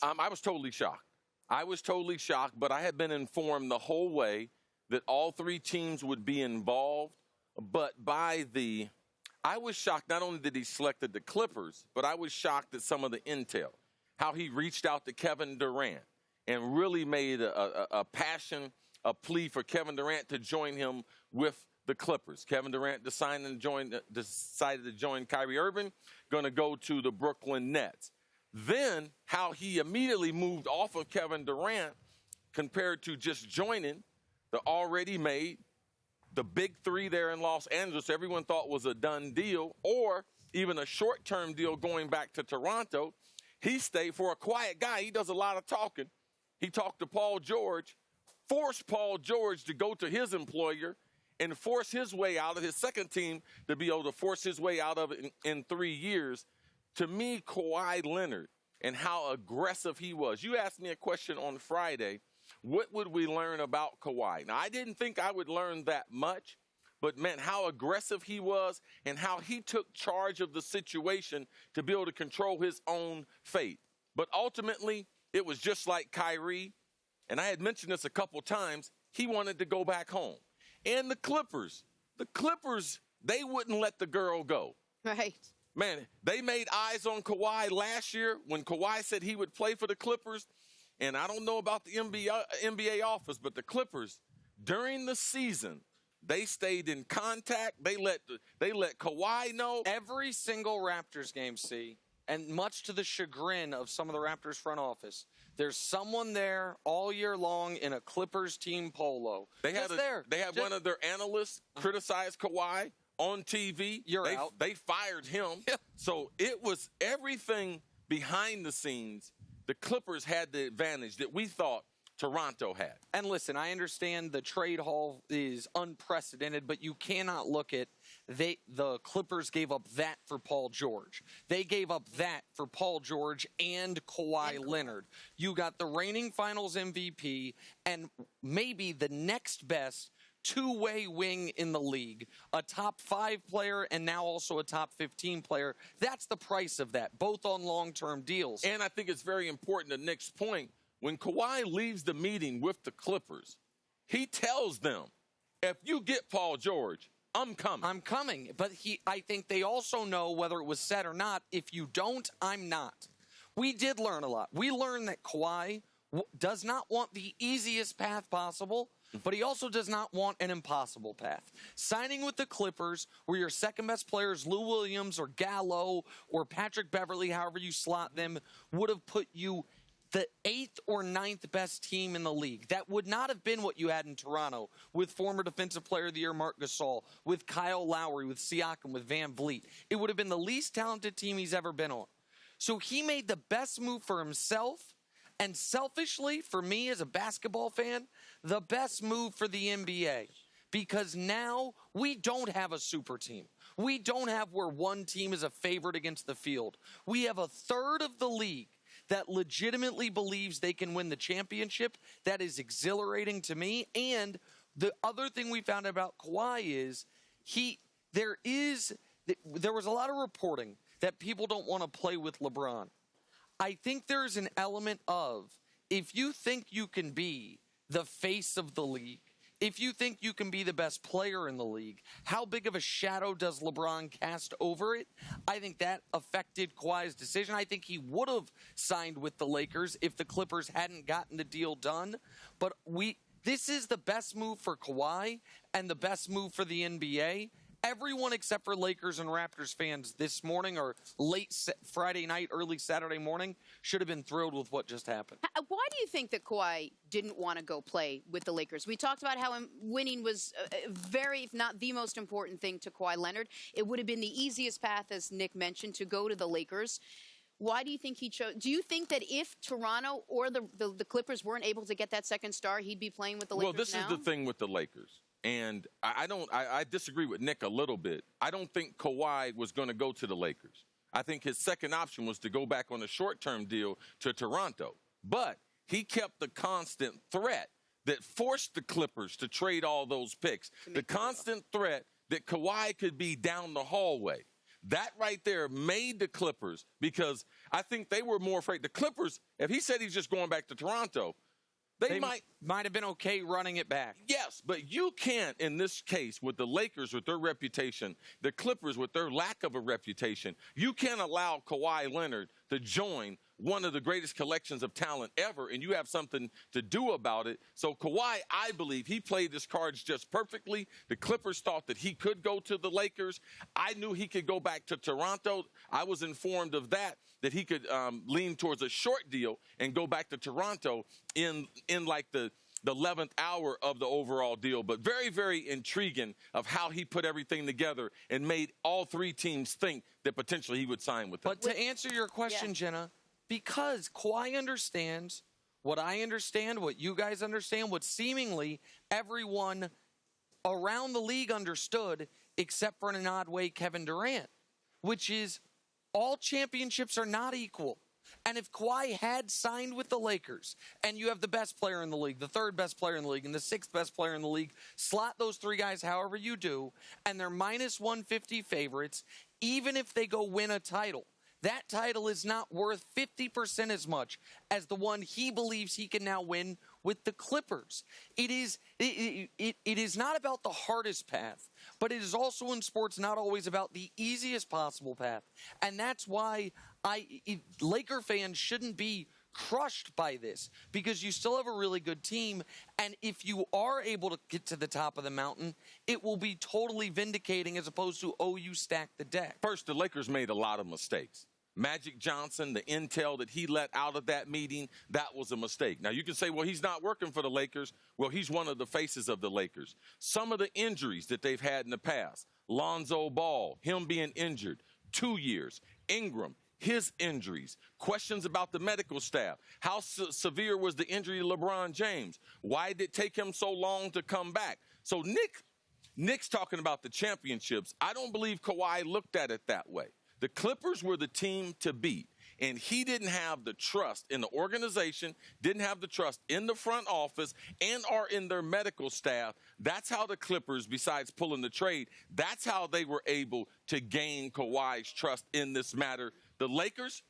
I was totally shocked. I was totally shocked, but I had been informed the whole way that all three teams would be involved. But I was shocked not only that he selected the Clippers, but I was shocked at some of the intel, how he reached out to Kevin Durant and really made a plea for Kevin Durant to join him with the Clippers. Kevin Durant decided to join Kyrie Irving, going to go to the Brooklyn Nets. Then how he immediately moved off of Kevin Durant compared to just joining the already made, the big three there in Los Angeles, everyone thought was a done deal, or even a short-term deal going back to Toronto. He stayed. For a quiet guy, he does a lot of talking. He talked to Paul George, forced Paul George to go to his employer and force his way out of his second team to be able to force his way out of it in 3 years. To me, Kawhi Leonard and how aggressive he was. You asked me a question on Friday, what would we learn about Kawhi? Now, I didn't think I would learn that much, but, man, how aggressive he was and how he took charge of the situation to be able to control his own fate. But ultimately, it was just like Kyrie, and I had mentioned this a couple times, he wanted to go back home. And the Clippers, they wouldn't let the girl go. Right. Man, they made eyes on Kawhi last year when Kawhi said he would play for the Clippers. And I don't know about the NBA office, but the Clippers, during the season, they stayed in contact. They let Kawhi know. Every single Raptors game, and much to the chagrin of some of the Raptors front office, there's someone there all year long in a Clippers team polo. They had one of their analysts criticize Kawhi on TV. You're out. They fired him. Yeah. So it was everything behind the scenes. The Clippers had the advantage that we thought Toronto had. And listen, I understand the trade haul is unprecedented, but you cannot look at the Clippers gave up that for Paul George. They gave up that for Paul George and Kawhi Leonard. You got the reigning Finals MVP and maybe the next best two-way wing in the league, a top 5 player and now also a top 15 player. That's the price of that, both on long-term deals. And I think it's very important to Nick's point. When Kawhi leaves the meeting with the Clippers, he tells them, if you get Paul George, I'm coming. I'm coming. But I think they also know, whether it was said or not, if you don't, I'm not. We did learn a lot. We learned that Kawhi does not want the easiest path possible, but he also does not want an impossible path. Signing with the Clippers, where your second-best player is Lou Williams or Gallo or Patrick Beverley, however you slot them, would have put you the 8th or 9th best team in the league. That would not have been what you had in Toronto with former Defensive Player of the Year Marc Gasol, with Kyle Lowry, with Siakam, with Van Vliet. It would have been the least talented team he's ever been on. So he made the best move for himself, and selfishly, for me as a basketball fan, the best move for the NBA. Because now we don't have a super team. We don't have where one team is a favorite against the field. We have a third of the league that legitimately believes they can win the championship. That is exhilarating to me. And the other thing we found about Kawhi is there was a lot of reporting that people don't want to play with LeBron. I think there's an element of, if you think you can be the face of the league, if you think you can be the best player in the league, how big of a shadow does LeBron cast over it? I think that affected Kawhi's decision. I think he would have signed with the Lakers if the Clippers hadn't gotten the deal done. But this is the best move for Kawhi and the best move for the NBA. Everyone except for Lakers and Raptors fans this morning or late Friday night, early Saturday morning should have been thrilled with what just happened. Why do you think that Kawhi didn't want to go play with the Lakers? We talked about how winning was very, if not the most important thing to Kawhi Leonard. It would have been the easiest path, as Nick mentioned, to go to the Lakers. Why do you think he chose? Do you think that if Toronto or the Clippers weren't able to get that second star, he'd be playing with the Lakers now? Well, this is the thing with the Lakers. And I disagree with Nick a little bit. I don't think Kawhi was going to go to the Lakers. I think his second option was to go back on a short-term deal to Toronto. But he kept the constant threat that forced the Clippers to trade all those picks. The constant threat that Kawhi could be down the hallway. That right there made the Clippers, because I think they were more afraid. The Clippers, if he said he's just going back to Toronto, they might have been okay running it back. Yes, but you can't, in this case, with the Lakers with their reputation, the Clippers with their lack of a reputation, you can't allow Kawhi Leonard to join one of the greatest collections of talent ever, and you have something to do about it. So Kawhi, I believe, he played his cards just perfectly. The Clippers thought that he could go to the Lakers. I knew he could go back to Toronto. I was informed of that he could lean towards a short deal and go back to Toronto in like the 11th hour of the overall deal. But very, very intriguing of how he put everything together and made all three teams think that potentially he would sign with them. But to answer your question, Jenna, because Kawhi understands what I understand, what you guys understand, what seemingly everyone around the league understood, except for in an odd way Kevin Durant, which is all championships are not equal. And if Kawhi had signed with the Lakers, and you have the best player in the league, the third best player in the league, and the sixth best player in the league, slot those three guys however you do, and they're minus 150 favorites, even if they go win a title, that title is not worth 50% as much as the one he believes he can now win with the Clippers. It is not about the hardest path, but it is also in sports not always about the easiest possible path. And that's why Laker fans shouldn't be crushed by this, because you still have a really good team, and if you are able to get to the top of the mountain, it will be totally vindicating as opposed to, oh, you stacked the deck. First, the Lakers made a lot of mistakes. Magic Johnson, the intel that he let out of that meeting, that was a mistake. Now, you can say, well, he's not working for the Lakers. Well, he's one of the faces of the Lakers. Some of the injuries that they've had in the past, Lonzo Ball, him being injured, 2 years, Ingram, his injuries, questions about the medical staff. How severe was the injury to LeBron James? Why did it take him so long to come back? So Nick's talking about the championships. I don't believe Kawhi looked at it that way. The Clippers were the team to beat, and he didn't have the trust in the organization, didn't have the trust in the front office, and or in their medical staff. That's how the Clippers, besides pulling the trade, that's how they were able to gain Kawhi's trust in this matter. The Lakers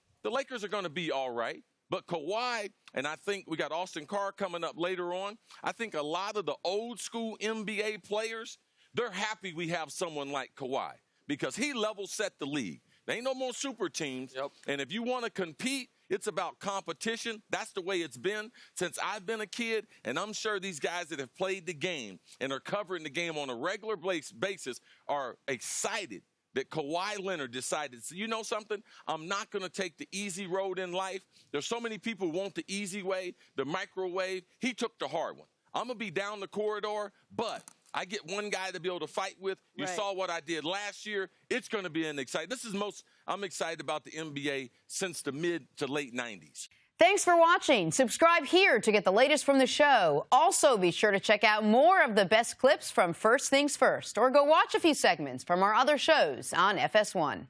are going to be all right. But Kawhi, and I think we got Austin Carr coming up later on, I think a lot of the old school NBA players, they're happy we have someone like Kawhi because he level set the league. There ain't no more super teams. Yep. And if you want to compete, it's about competition. That's the way it's been since I've been a kid. And I'm sure these guys that have played the game and are covering the game on a regular basis are excited that Kawhi Leonard decided, you know something? I'm not going to take the easy road in life. There's so many people who want the easy way, the microwave. He took the hard one. I'm going to be down the corridor, but I get one guy to be able to fight with. You saw what I did last year. It's going to be an exciting. I'm excited about the NBA since the mid to late 90s. Thanks for watching. Subscribe here to get the latest from the show. Also, be sure to check out more of the best clips from First Things First, or go watch a few segments from our other shows on FS1.